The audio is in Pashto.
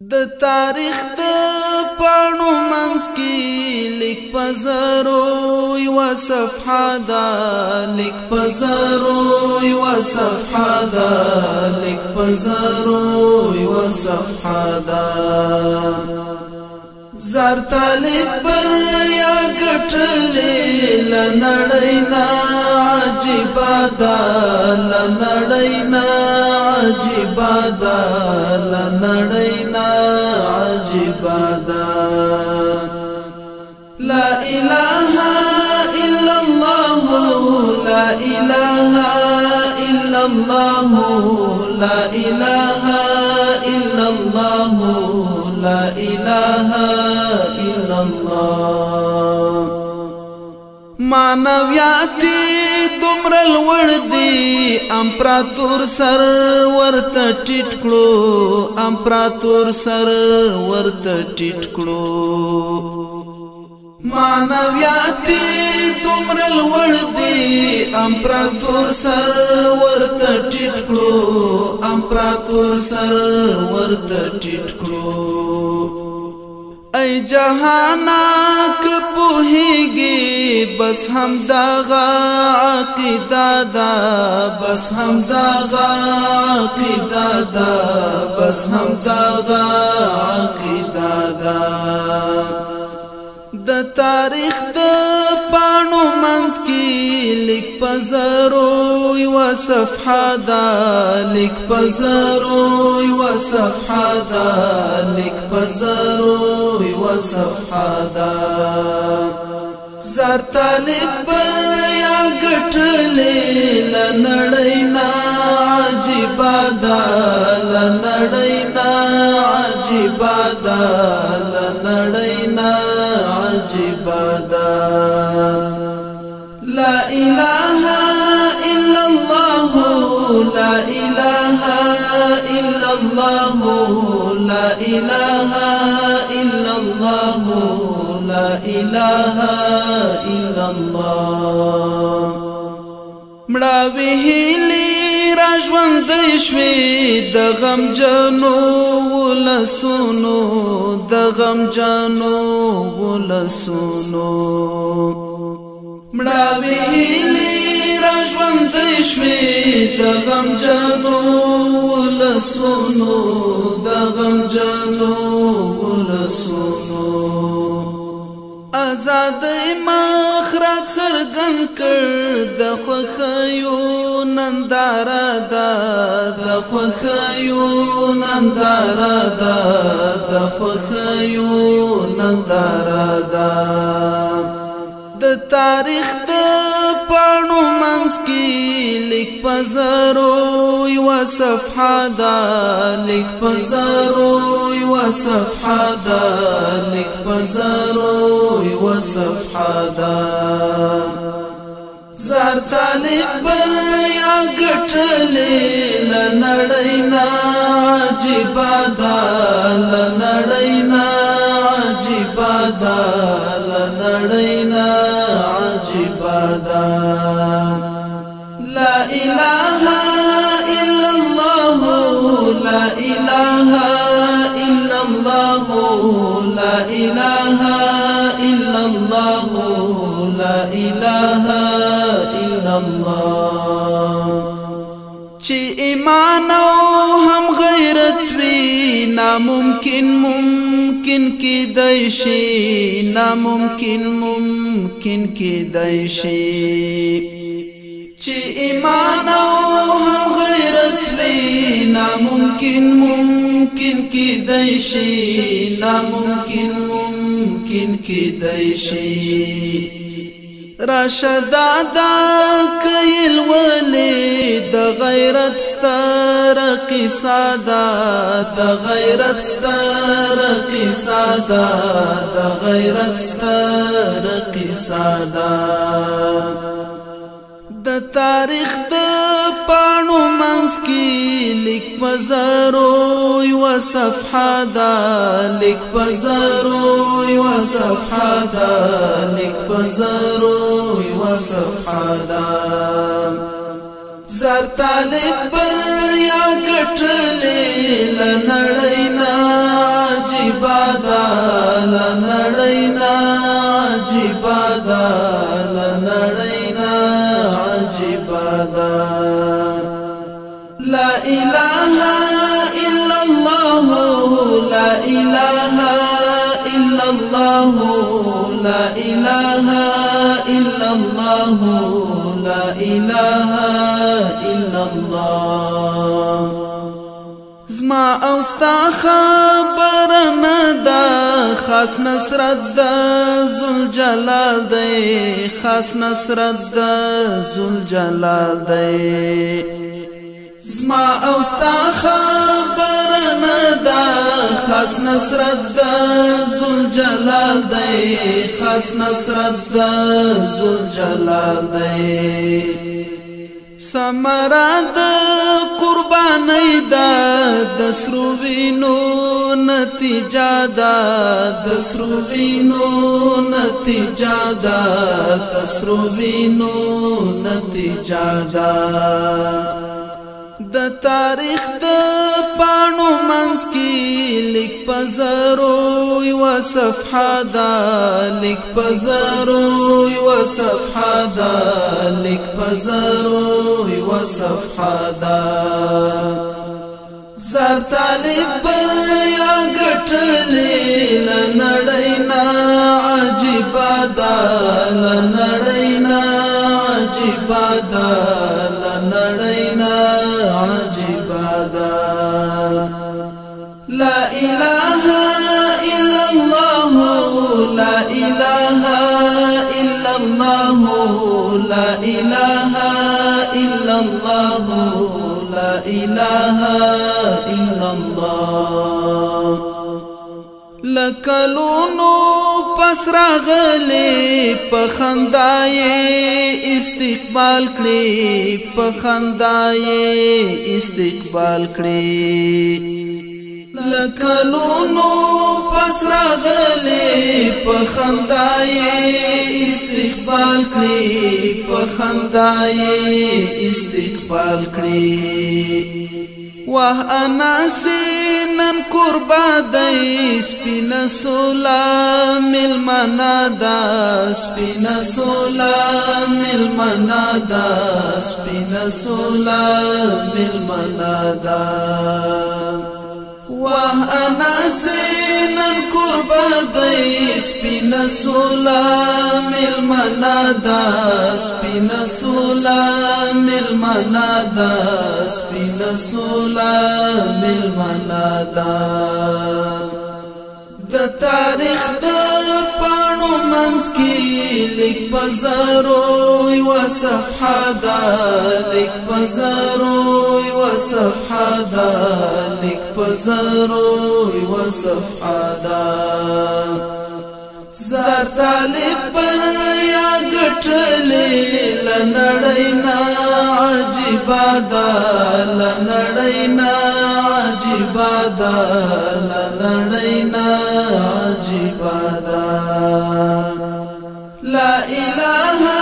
د تاریخ د پاڼو منځ کې لیک پزرو یو صفحه ده لیک پزرو یو صفحه ده لیک پزرو یو صفحه ده زار طالب بر یا ګټلې لنړینا عجیب ده لنړینا عجیب ده لنړینا عجیب ده لا اله الا الله لا اله الا الله لا اله الا الله لا اله الا الله مانویاتی دومره لوړ دی امپراتور سر ورته ټیټ کړو امپراتور سر ورته ټیټ کړو مانویاتی دومره لوړ دی امپراتور سر ورته ټیټ کړو امپراتور سر ورته ټیټ کړو ای جهانا که پوهیږي بس هم دغه عقیده ده بس هم دغه عقیده ده بس هم دغه عقیده ده د تاریخ د پاڼو منځ کې لیک پزرو یو صفحه ده لیک پزرو یو صفحه ده لیک پزرو یو صفحه ده زار طالب یا ګټلې لنړینا عجیب ده لنړینا عجیب ده لنړینا عجیب ده لا اله الا الله لا اله الا الله لا اله الا الله لا اله الا الله مړاوي هلي راژوند شوي د غم جنو ولسونو د غم جنو ولسونو مړاوي هلي راژوند شوي د غم جنو ولسونو د غم جنو ولسونو آزاد مخرج څرګند کړ د خوښیو ننداره ده د خوښیو ننداره ده د خوښیو ننداره ده د تاریخ د پاڼو منځ کې لیک پزرو یو صفحه ده لیک پزرو یو صفحه ده لیک پزرو یو صفحه ده زار طالب بر یا ګټلې لنړینا عجیب ده لنړینا عجیب ده لنړینا عجیب ده لا اله الا الله لا اله الا الله لا اله الا الله لا اله الا الله چې ایمان او هم غیرت وی ناممکن ممکن کیدای شي ناممکن ممکن کیدای شي چې ایمان او هم غیرت وی ناممکن ممکن کیدای شي ناممکن ممکن کیدای شي راشدا دا کایل ولې د غیرت ستر قصه ده د غیرت ستر قصه ده د غیرت ستر قصه ده د تاریخ د پاڼو منځ کې لیک پزرو یو صفحه ده لیک پزرو یو صفحه ده لیک پزرو یو صفحه ده زار طالب بر یا ګټلې لنړینا لا إله إلا الله لا إله إلا الله زما او ستا خبر ندا خاص نصرت د ذوالجلال دی خاص نصرت د ذوالجلال دی زما او ستا خبر ندا خاص نصرت د ذوالجلال دی خاص نصرت د ذوالجلال دی سمرا د قربانی دا د سرو وینو نتیجه دا د سرو وینو نتیجه دا د سرو وینو نتیجه دا د تاریخ د پانو منځ کې لیک پزرو یو صفحه دا لیک پزرو یو صفحه دا لیک پزرو یو صفحه دا زار طالب بریا ګټلې لنړینا عجیب دا لنړینا عجیب دا لنړینا عجیب دا لا إله إلا الله لا إله إلا الله لا إله إلا الله لا إله إلا الله لکلونو پس راغلی پخندای استقبال کړي پخندای استقبال کړي لکلونو پس راغلی پخندای استقبال کړي پخندای استقبال کړي واه انا سینن قربا دی سپینا سولا ملمنا دا سپینا سولا ملمنا دا سپینا سولا ملمنا دا واه انا سینن قربا دی سپینا سولا ملمنا دا سپینا سولا ملمنا دا سپینا سولا ملمنا دا د تاریخ د پانو منځ کې لیک پزرو یو صفحه دا لیک پزرو یو صفحه دا لیک پزرو یو صفحه دا زار طالب بریا ګټلې لنړینا عجیب دا لنړینا عجیب دا لنړینا عجیب دا لا إله